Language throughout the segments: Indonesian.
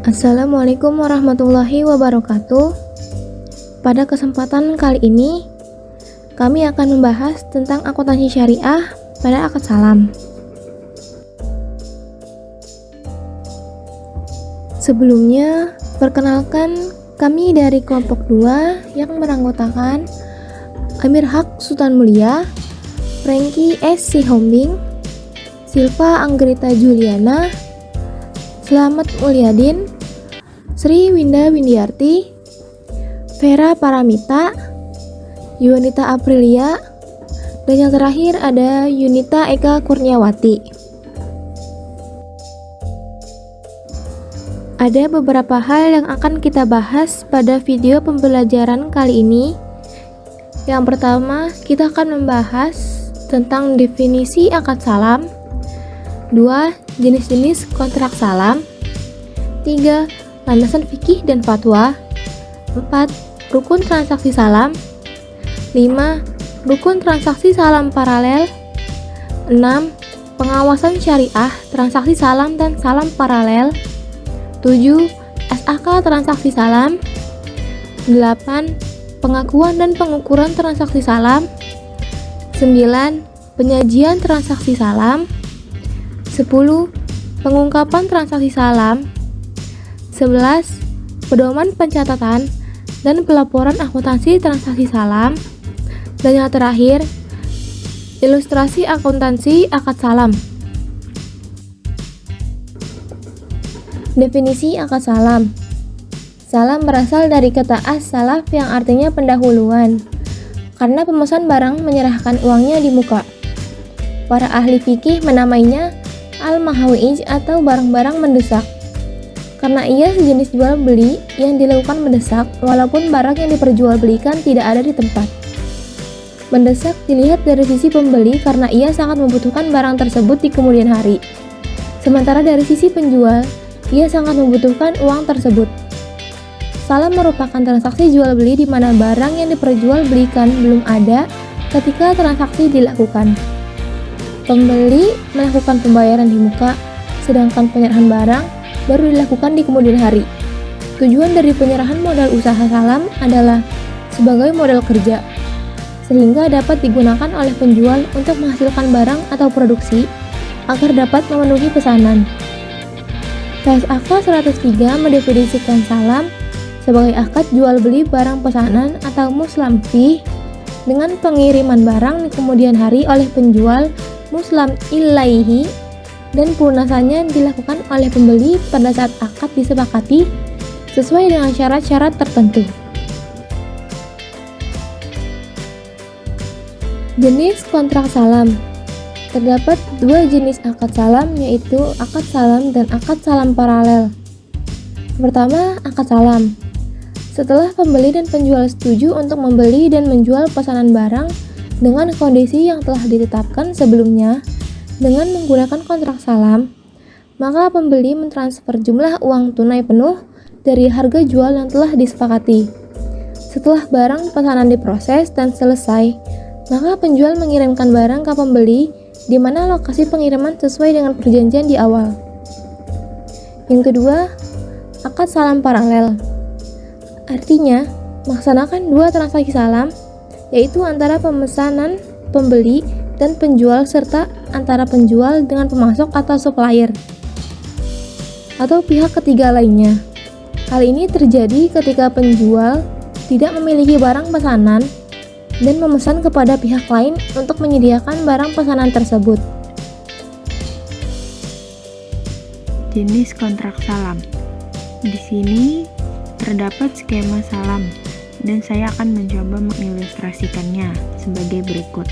Assalamualaikum warahmatullahi wabarakatuh. Pada kesempatan kali ini, kami akan membahas tentang akuntansi syariah pada akad salam. Sebelumnya, perkenalkan kami dari kelompok 2 yang beranggotakan Amir Haq Sultan Mulia, Franky S. Sihombing, Silva Anggrita Juliana, Slamet Mulyadin, Sri Winda Windiarti, Vera Paramita, Yunita Aprilia, dan yang terakhir ada Yunita Eka Kurniawati. Ada beberapa hal yang akan kita bahas pada video pembelajaran kali ini. Yang pertama, kita akan membahas tentang definisi akad salam, 2. Jenis-jenis kontrak salam, 3. Landasan fikih dan fatwa, 4. Rukun transaksi salam, 5. Rukun transaksi salam paralel, 6. Pengawasan syariah transaksi salam dan salam paralel, 7. SAK transaksi salam, 8. Pengakuan dan pengukuran transaksi salam, 9. Penyajian transaksi salam, 10. Pengungkapan transaksi salam, 11. Pedoman pencatatan dan pelaporan akuntansi transaksi salam, dan yang terakhir, ilustrasi akuntansi akad salam. Definisi akad salam. Salam berasal dari kata as-salaf yang artinya pendahuluan, karena pemesan barang menyerahkan uangnya di muka. Para ahli fikih menamainya al-mahawij atau barang-barang mendesak, karena ia sejenis jual beli yang dilakukan mendesak walaupun barang yang diperjualbelikan tidak ada di tempat. Mendesak dilihat dari sisi pembeli karena ia sangat membutuhkan barang tersebut di kemudian hari, sementara dari sisi penjual ia sangat membutuhkan uang tersebut. Salam merupakan transaksi jual beli di mana barang yang diperjualbelikan belum ada ketika transaksi dilakukan. Pembeli melakukan pembayaran di muka, sedangkan penyerahan barang baru dilakukan di kemudian hari. Tujuan dari penyerahan modal usaha salam adalah sebagai modal kerja, sehingga dapat digunakan oleh penjual untuk menghasilkan barang atau produksi agar dapat memenuhi pesanan. KSAK 103 mendefinisikan salam sebagai akad jual beli barang pesanan atau muslam fih dengan pengiriman barang di kemudian hari oleh penjual muslam ilaihi, dan pelunasannya dilakukan oleh pembeli pada saat akad disepakati sesuai dengan syarat-syarat tertentu. Jenis kontrak salam. Terdapat 2 jenis akad salam, yaitu akad salam dan akad salam paralel. Pertama, akad salam. Setelah pembeli dan penjual setuju untuk membeli dan menjual pesanan barang dengan kondisi yang telah ditetapkan sebelumnya dengan menggunakan kontrak salam, maka pembeli mentransfer jumlah uang tunai penuh dari harga jual yang telah disepakati. Setelah barang pesanan diproses dan selesai, maka penjual mengirimkan barang ke pembeli di mana lokasi pengiriman sesuai dengan perjanjian di awal. Yang kedua, akad salam paralel. Artinya, melaksanakan 2 transaksi salam, yaitu antara pemesanan pembeli dan penjual serta antara penjual dengan pemasok atau supplier atau pihak ketiga lainnya. Hal ini terjadi ketika penjual tidak memiliki barang pesanan dan memesan kepada pihak lain untuk menyediakan barang pesanan tersebut. Jenis kontrak salam. Di sini terdapat skema salam, dan saya akan mencoba mengilustrasikannya sebagai berikut.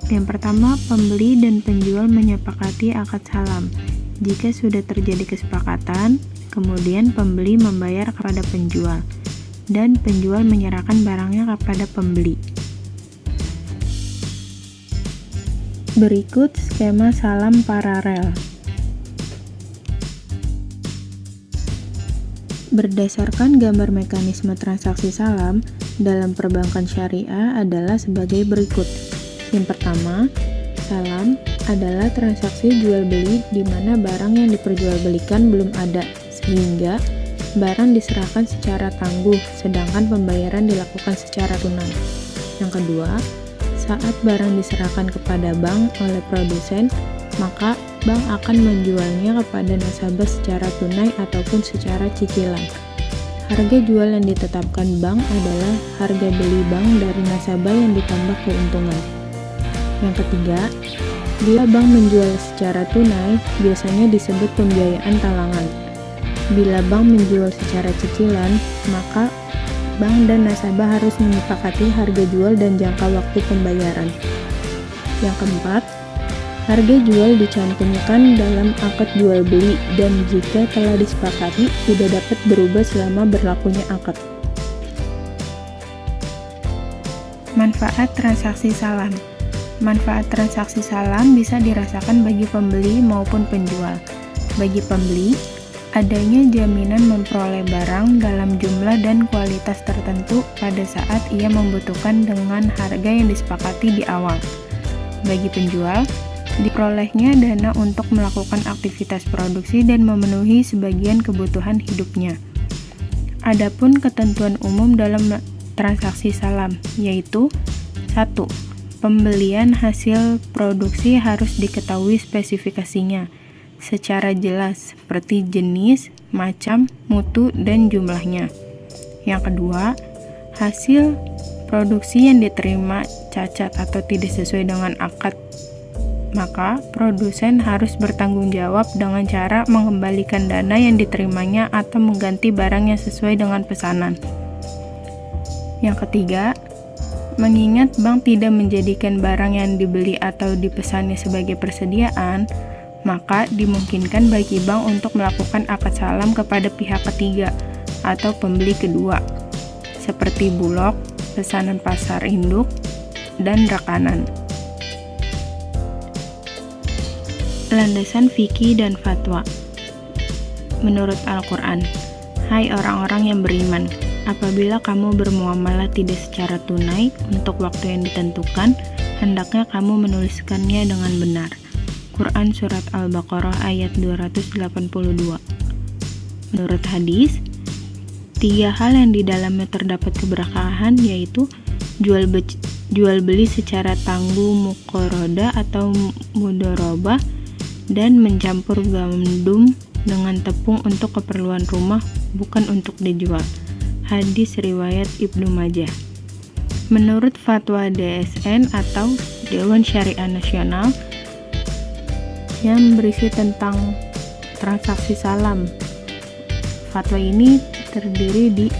Yang pertama, pembeli dan penjual menyepakati akad salam. Jika sudah terjadi kesepakatan, kemudian pembeli membayar kepada penjual, dan penjual menyerahkan barangnya kepada pembeli. Berikut skema salam paralel. Berdasarkan gambar mekanisme transaksi salam dalam perbankan syariah adalah sebagai berikut. Yang pertama, salam adalah transaksi jual beli di mana barang yang diperjualbelikan belum ada, sehingga barang diserahkan secara tangguh, sedangkan pembayaran dilakukan secara tunai. Yang kedua, saat barang diserahkan kepada bank oleh produsen, maka bank akan menjualnya kepada nasabah secara tunai ataupun secara cicilan. Harga jual yang ditetapkan bank adalah harga beli bank dari nasabah yang ditambah keuntungan. Yang ketiga, bila bank menjual secara tunai, biasanya disebut pembiayaan talangan. Bila bank menjual secara cicilan, maka bank dan nasabah harus menyepakati harga jual dan jangka waktu pembayaran. Yang keempat, harga jual dicantumkan dalam akad jual beli dan jika telah disepakati, tidak dapat berubah selama berlakunya akad. Manfaat transaksi salam. Manfaat transaksi salam bisa dirasakan bagi pembeli maupun penjual. Bagi pembeli, adanya jaminan memperoleh barang dalam jumlah dan kualitas tertentu pada saat ia membutuhkan dengan harga yang disepakati di awal. Bagi penjual, diperolehnya dana untuk melakukan aktivitas produksi dan memenuhi sebagian kebutuhan hidupnya. Adapun ketentuan umum dalam transaksi salam, yaitu 1. Pembelian hasil produksi harus diketahui spesifikasinya secara jelas seperti jenis, macam, mutu, dan jumlahnya. Yang kedua, hasil produksi yang diterima cacat atau tidak sesuai dengan akad, maka produsen harus bertanggung jawab dengan cara mengembalikan dana yang diterimanya atau mengganti barang yang sesuai dengan pesanan. Yang ketiga, mengingat bank tidak menjadikan barang yang dibeli atau dipesannya sebagai persediaan, maka dimungkinkan bagi bank untuk melakukan akad salam kepada pihak ketiga atau pembeli kedua, seperti bulog, pesanan pasar induk, dan rekanan. Landasan fikih dan fatwa. Menurut Al-Quran, hai orang-orang yang beriman, apabila kamu bermuamalah tidak secara tunai untuk waktu yang ditentukan, hendaknya kamu menuliskannya dengan benar. Quran Surat Al-Baqarah ayat 282. Menurut hadis, 3 hal yang di dalamnya terdapat keberkahan yaitu jual beli secara tangguh muqorodah atau mudharabah dan mencampur gandum dengan tepung untuk keperluan rumah bukan untuk dijual. Hadis riwayat Ibnu Majah. Menurut fatwa DSN atau Dewan Syariah Nasional yang berisi tentang transaksi salam, fatwa ini terdiri di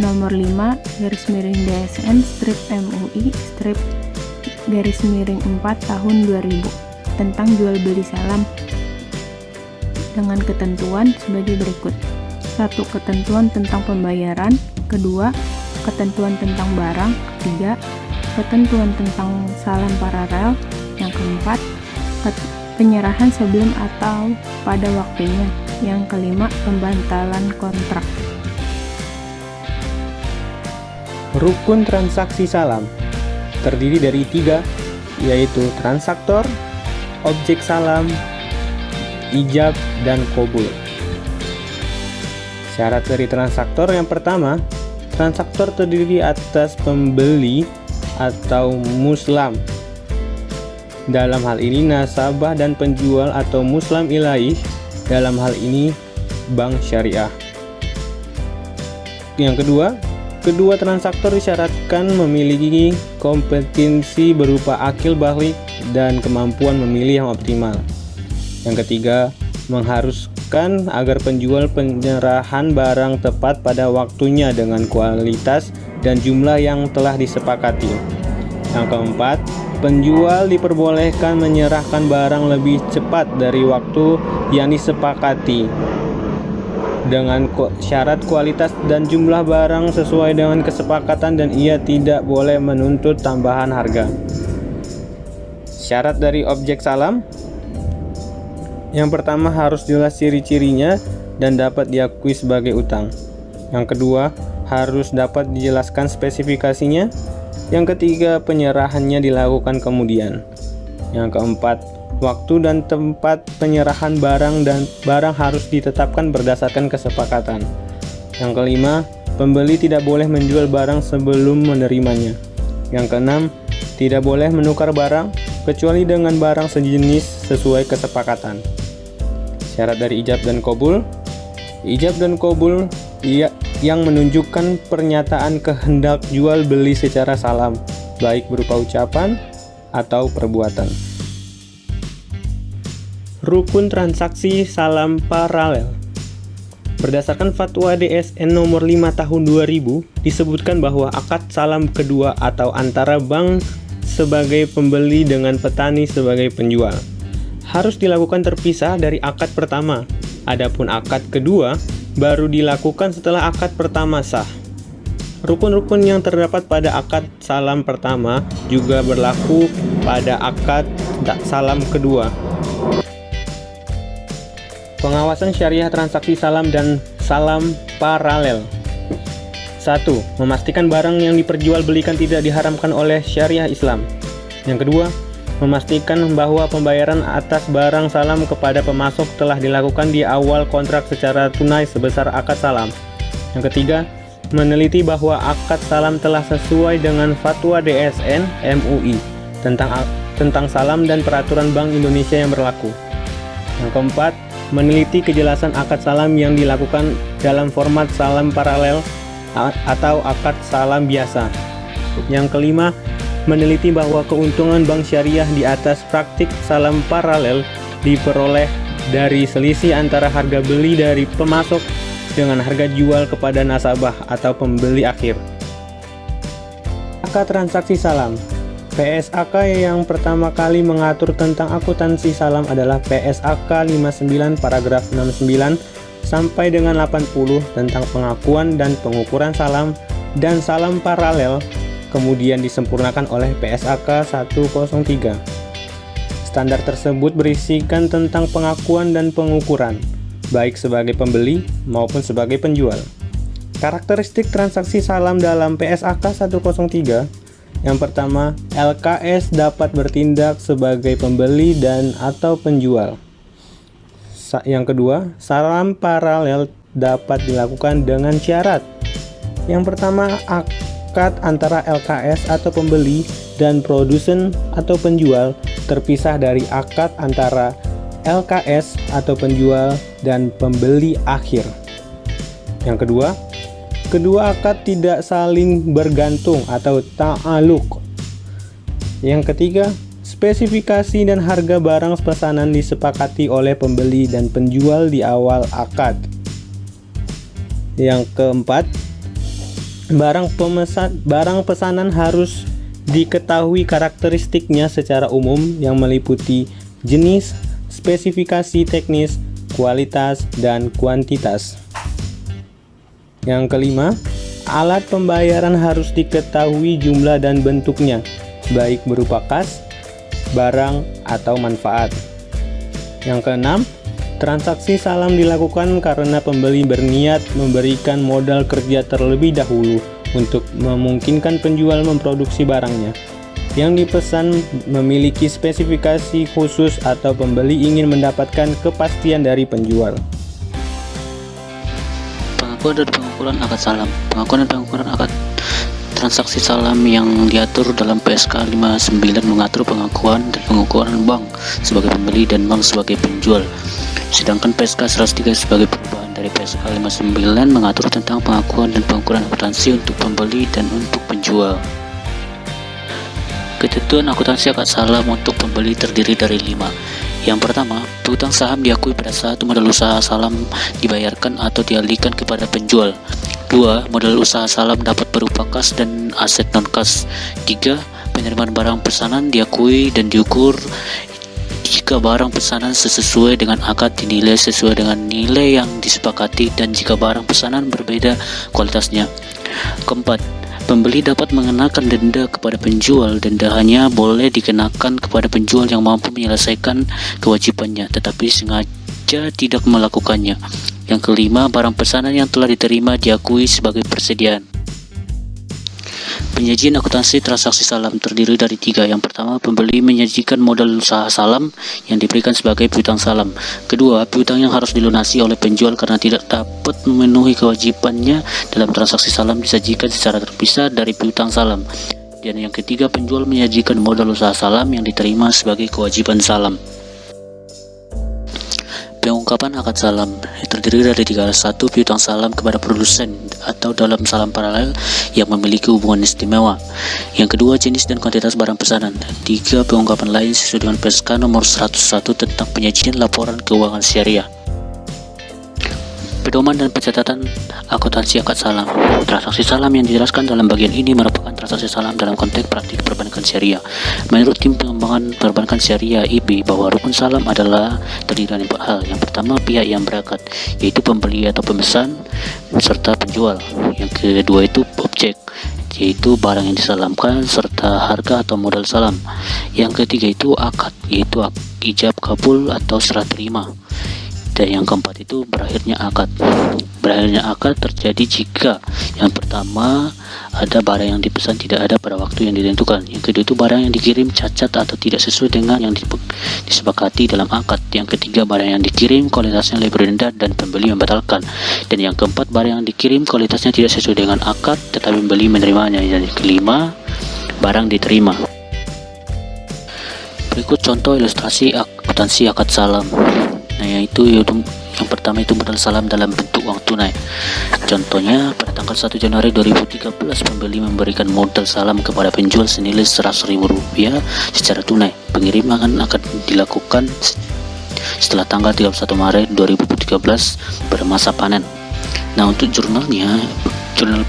nomor 5/DSN/MUI/4 tahun 2000 tentang jual beli salam dengan ketentuan sebagai berikut. 1. Ketentuan tentang pembayaran. 2. Ketentuan tentang barang. 3. Ketentuan tentang salam paralel. Yang keempat, penyerahan sebelum atau pada waktunya. Yang kelima, pembantalan kontrak. Rukun transaksi salam terdiri dari 3, yaitu transaktor, objek salam, ijab, dan qabul. Syarat dari transaktor yang pertama, transaktor terdiri atas pembeli atau muslam. Dalam hal ini nasabah dan penjual atau muslam ilaih, dalam hal ini bank syariah. Yang kedua, kedua transaktor disyaratkan memiliki kompetensi berupa akil balik dan kemampuan memilih yang optimal. Yang ketiga, mengharuskan agar penjual penyerahan barang tepat pada waktunya dengan kualitas dan jumlah yang telah disepakati. Yang keempat, penjual diperbolehkan menyerahkan barang lebih cepat dari waktu yang disepakati dengan syarat kualitas dan jumlah barang sesuai dengan kesepakatan dan ia tidak boleh menuntut tambahan harga. Syarat dari objek salam. Yang pertama, harus jelas ciri-cirinya dan dapat diakui sebagai utang. Yang kedua, harus dapat dijelaskan spesifikasinya. Yang ketiga, penyerahannya dilakukan kemudian. Yang keempat, Waktu dan tempat penyerahan barang dan barang harus ditetapkan berdasarkan kesepakatan. Yang kelima, pembeli tidak boleh menjual barang sebelum menerimanya. Yang keenam, tidak boleh menukar barang kecuali dengan barang sejenis sesuai kesepakatan. Syarat dari ijab dan qabul. Ijab dan qabul yang menunjukkan pernyataan kehendak jual beli secara salam, baik berupa ucapan atau perbuatan. Rukun transaksi salam paralel. Berdasarkan Fatwa DSN nomor 5 tahun 2000, disebutkan bahwa akad salam kedua atau antara bank sebagai pembeli dengan petani sebagai penjual harus dilakukan terpisah dari akad pertama. Adapun akad kedua baru dilakukan setelah akad pertama sah. Rukun-rukun yang terdapat pada akad salam pertama juga berlaku pada akad salam kedua. Pengawasan syariah transaksi salam dan salam paralel. 1. Memastikan barang yang diperjualbelikan tidak diharamkan oleh syariah Islam. Yang kedua, memastikan bahwa pembayaran atas barang salam kepada pemasok telah dilakukan di awal kontrak secara tunai sebesar akad salam. Yang ketiga, meneliti bahwa akad salam telah sesuai dengan Fatwa DSN MUI tentang salam dan peraturan Bank Indonesia yang berlaku. Yang keempat, meneliti kejelasan akad salam yang dilakukan dalam format salam paralel atau akad salam biasa. Yang kelima, meneliti bahwa keuntungan bank syariah di atas praktik salam paralel diperoleh dari selisih antara harga beli dari pemasok dengan harga jual kepada nasabah atau pembeli akhir. Akad transaksi salam. PSAK yang pertama kali mengatur tentang akuntansi salam adalah PSAK 59 paragraf 69 sampai dengan 80 tentang pengakuan dan pengukuran salam dan salam paralel, kemudian disempurnakan oleh PSAK 103. Standar tersebut berisikan tentang pengakuan dan pengukuran, baik sebagai pembeli maupun sebagai penjual. Karakteristik transaksi salam dalam PSAK 103. Yang pertama, LKS dapat bertindak sebagai pembeli dan atau penjual. Yang kedua, salam paralel dapat dilakukan dengan syarat. Yang pertama, akad antara LKS atau pembeli dan produsen atau penjual terpisah dari akad antara LKS atau penjual dan pembeli akhir. Yang kedua, kedua akad tidak saling bergantung atau ta'aluk. Yang ketiga, spesifikasi dan harga barang pesanan disepakati oleh pembeli dan penjual di awal akad. Yang keempat, barang pesanan harus diketahui karakteristiknya secara umum yang meliputi jenis, spesifikasi teknis, kualitas, dan kuantitas. Yang kelima, alat pembayaran harus diketahui jumlah dan bentuknya, baik berupa kas, barang, atau manfaat. Yang keenam, transaksi salam dilakukan karena pembeli berniat memberikan modal kerja terlebih dahulu untuk memungkinkan penjual memproduksi barangnya yang dipesan memiliki spesifikasi khusus atau pembeli ingin mendapatkan kepastian dari penjual. Pengakuan dan pengukuran akad salam. Pengakuan dan pengukuran akad transaksi salam yang diatur dalam PSK 59 mengatur pengakuan dan pengukuran bank sebagai pembeli dan bank sebagai penjual. Sedangkan PSK 103 sebagai perubahan dari PSK 59 mengatur tentang pengakuan dan pengukuran akuntansi untuk pembeli dan untuk penjual. Ketentuan akuntansi akad salam untuk pembeli terdiri dari 5. Yang pertama, piutang saham diakui pada saat modal usaha salam dibayarkan atau dialihkan kepada penjual. 2. Modal usaha salam dapat berupa kas dan aset non-kas. 3. Penerimaan barang pesanan diakui dan diukur jika barang pesanan sesuai dengan akad dinilai sesuai dengan nilai yang disepakati dan jika barang pesanan berbeda kualitasnya. 4. Pembeli dapat mengenakan denda kepada penjual. Denda hanya boleh dikenakan kepada penjual yang mampu menyelesaikan kewajibannya, tetapi sengaja tidak melakukannya. Yang kelima, barang pesanan yang telah diterima diakui sebagai persediaan. Penyajian akuntansi transaksi salam terdiri dari 3. Yang pertama, pembeli menyajikan modal usaha salam yang diberikan sebagai piutang salam. Kedua, piutang yang harus dilunasi oleh penjual karena tidak dapat memenuhi kewajibannya dalam transaksi salam disajikan secara terpisah dari piutang salam. Dan yang ketiga, penjual menyajikan modal usaha salam yang diterima sebagai kewajiban salam. Pengungkapan akad salam terdiri dari 3 hal. 1. Piutang salam kepada produsen atau dalam salam paralel yang memiliki hubungan istimewa. Yang kedua, jenis dan kuantitas barang pesanan. 3. Pengungkapan lain sesuai dengan PSK nomor 101 tentang penyajian laporan keuangan syariah. Pedoman dan pencatatan akuntansi akad salam. Transaksi salam yang dijelaskan dalam bagian ini merupakan transaksi salam dalam konteks praktik perbankan syariah. Menurut tim pengembangan perbankan syariah IB, bahwa rukun salam adalah terdiri dari 4 hal. Yang pertama, pihak yang berakad, yaitu pembeli atau pemesan serta penjual. Yang kedua itu objek, yaitu barang yang disalamkan serta harga atau modal salam. Yang ketiga itu akad, yaitu ijab kabul atau serah terima. Dan yang keempat itu berakhirnya akad. Berakhirnya akad terjadi jika yang pertama ada barang yang dipesan tidak ada pada waktu yang ditentukan. Yang kedua itu barang yang dikirim cacat atau tidak sesuai dengan yang disepakati dalam akad. Yang ketiga, barang yang dikirim kualitasnya lebih rendah dan pembeli membatalkan. Dan yang keempat, barang yang dikirim kualitasnya tidak sesuai dengan akad tetapi pembeli menerimanya. Dan yang kelima, barang diterima. Berikut contoh ilustrasi akuntansi akad salam. Nah, yaitu yang pertama itu modal salam dalam bentuk uang tunai. Contohnya, pada tanggal 1 Januari 2013 pembeli memberikan modal salam kepada penjual senilai Rp100.000 secara tunai. Pengiriman akan dilakukan setelah tanggal 31 Maret 2013 pada masa panen. Nah, untuk jurnal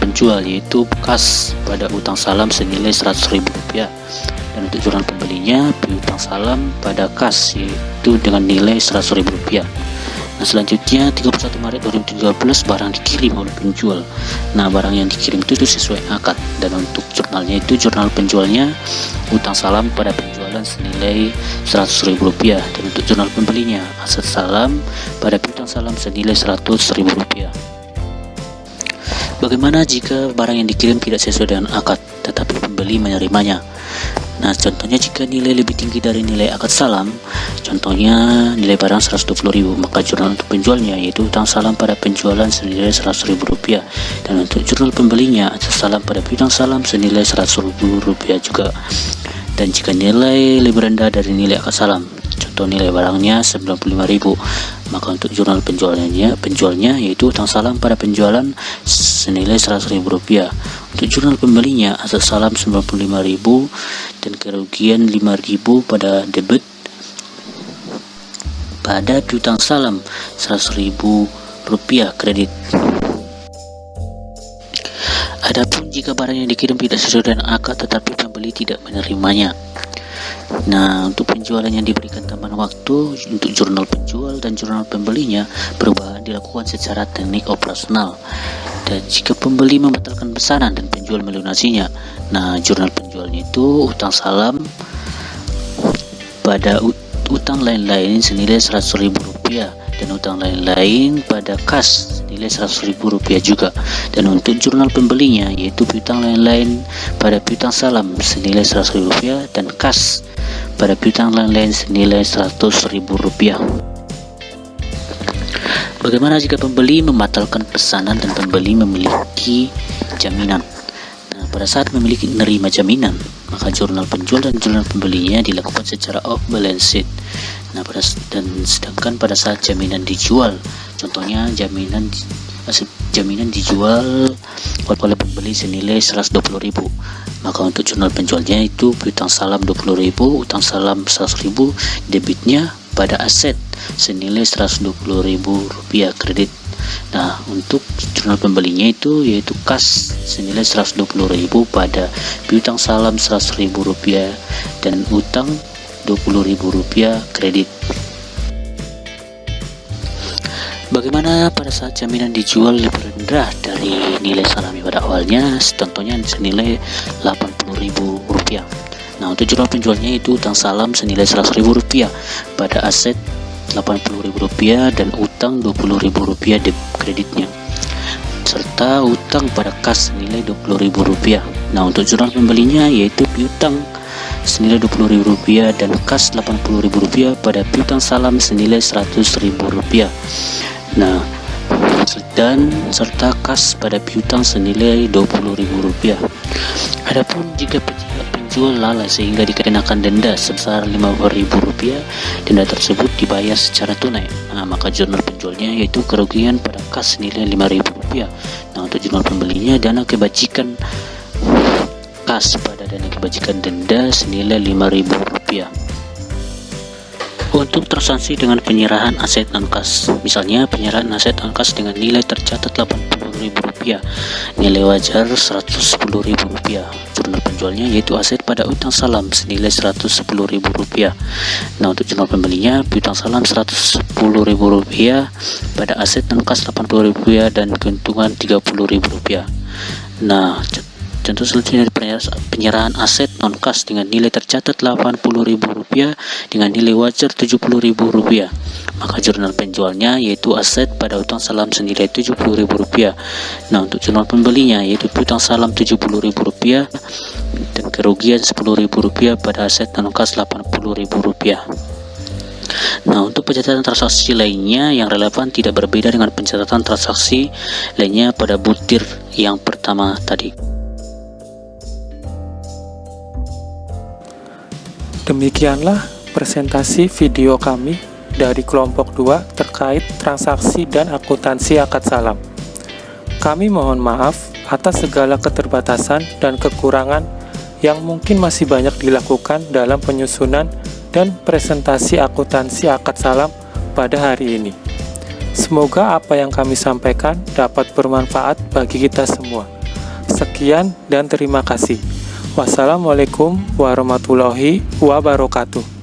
penjual yaitu bekas pada utang salam senilai Rp100.000. Dan untuk jurnal pembelinya, piutang salam pada kas yaitu dengan nilai Rp100.000. Nah, selanjutnya 31 Maret 2013 barang dikirim oleh penjual. Nah, barang yang dikirim itu sesuai akad. Dan untuk jurnalnya itu jurnal penjualnya utang salam pada penjualan senilai Rp100.000. Dan untuk jurnal pembelinya aset salam pada piutang salam senilai Rp100.000. Bagaimana jika barang yang dikirim tidak sesuai dengan akad tetapi pembeli menerimanya? Nah, contohnya jika nilai lebih tinggi dari nilai akad salam, contohnya nilai barang Rp120.000, maka jurnal untuk penjualnya yaitu utang salam pada penjualan senilai Rp100.000. Dan untuk jurnal pembelinya aset salam pada piutang salam senilai Rp100.000 juga. Dan jika nilai lebih rendah dari nilai akad salam, contoh nilai barangnya Rp95.000, maka untuk jurnal penjualnya yaitu utang salam pada penjualan senilai Rp100.000. Untuk jurnal pembelinya aset salam Rp95.000 dan kerugian Rp5.000 pada debit pada piutang salam Rp100.000 kredit. Adapun jika barang yang dikirim tidak sesuai dengan akad tetapi pembeli tidak menerimanya. Nah, untuk penjualan yang diberikan tambahan waktu untuk jurnal penjual dan jurnal pembelinya, perubahan dilakukan secara teknik operasional. Dan jika pembeli membatalkan pesanan dan penjual melunasinya, nah jurnal penjualnya itu utang salam pada utang lain-lain senilai Rp100.000 dan utang lain-lain pada kas senilai Rp100.000 juga. Dan untuk jurnal pembelinya yaitu piutang lain-lain pada piutang salam senilai Rp100.000 dan kas pada piutang lain-lain senilai Rp100.000. Bagaimana jika pembeli membatalkan pesanan dan pembeli memiliki jaminan? Nah, pada saat memiliki menerima jaminan, maka jurnal penjual dan jurnal pembelinya dilakukan secara off balance sheet. Nah, sedangkan pada saat jaminan dijual, contohnya jaminan dijual oleh pembeli senilai Rp120.000, maka untuk jurnal penjualnya itu piutang salam Rp20.000, utang salam Rp100.000, debitnya pada aset senilai Rp120.000 kredit. Nah, untuk jurnal pembelinya itu yaitu kas senilai Rp120.000 pada piutang salam Rp100.000 dan utang Rp20.000 kredit. Bagaimana pada saat jaminan dijual lebih rendah dari nilai salami pada awalnya, contohnya senilai Rp80.000. Nah, untuk jurnal penjualnya itu utang salam senilai Rp100.000 pada aset Rp80.000 dan utang Rp20.000 kreditnya. serta utang pada kas senilai Rp20.000. Nah, untuk jurnal pembelinya yaitu piutang senilai Rp20.000 dan kas Rp80.000 pada piutang salam senilai Rp100.000. Nah, dan serta kas pada piutang senilai Rp20.000. Adapun jika penjual lalai sehingga dikenakan denda sebesar Rp50.000, denda tersebut dibayar secara tunai. Nah, maka jurnal penjualnya yaitu kerugian pada kas senilai Rp5.000. Nah, untuk jurnal pembelinya dana kebajikan kas pada dana kebajikan denda senilai Rp5.000. Untuk transaksi dengan penyerahan aset non-kas, misalnya penyerahan aset non-kas dengan nilai tercatat Rp80.000, nilai wajar Rp110.000. Jurnal penjualnya yaitu aset pada utang salam senilai Rp110.000. Nah, untuk jurnal pembelinya piutang salam Rp110.000 pada aset non-kas Rp80.000 dan keuntungan Rp30.000. Nah, contoh selanjutnya penyerahan aset non-kas dengan nilai tercatat Rp80.000 dengan nilai wajar Rp70.000. Maka jurnal penjualnya yaitu aset pada utang salam senilai Rp70.000. Nah, untuk jurnal pembelinya yaitu piutang salam Rp70.000 dan kerugian Rp10.000 pada aset non-kas Rp80.000. Nah, untuk pencatatan transaksi lainnya yang relevan tidak berbeda dengan pencatatan transaksi lainnya pada butir yang pertama tadi. Demikianlah presentasi video kami dari kelompok 2 terkait transaksi dan akuntansi akad salam. Kami mohon maaf atas segala keterbatasan dan kekurangan yang mungkin masih banyak dilakukan dalam penyusunan dan presentasi akuntansi akad salam pada hari ini. Semoga apa yang kami sampaikan dapat bermanfaat bagi kita semua. Sekian dan terima kasih. Wassalamualaikum warahmatullahi wabarakatuh.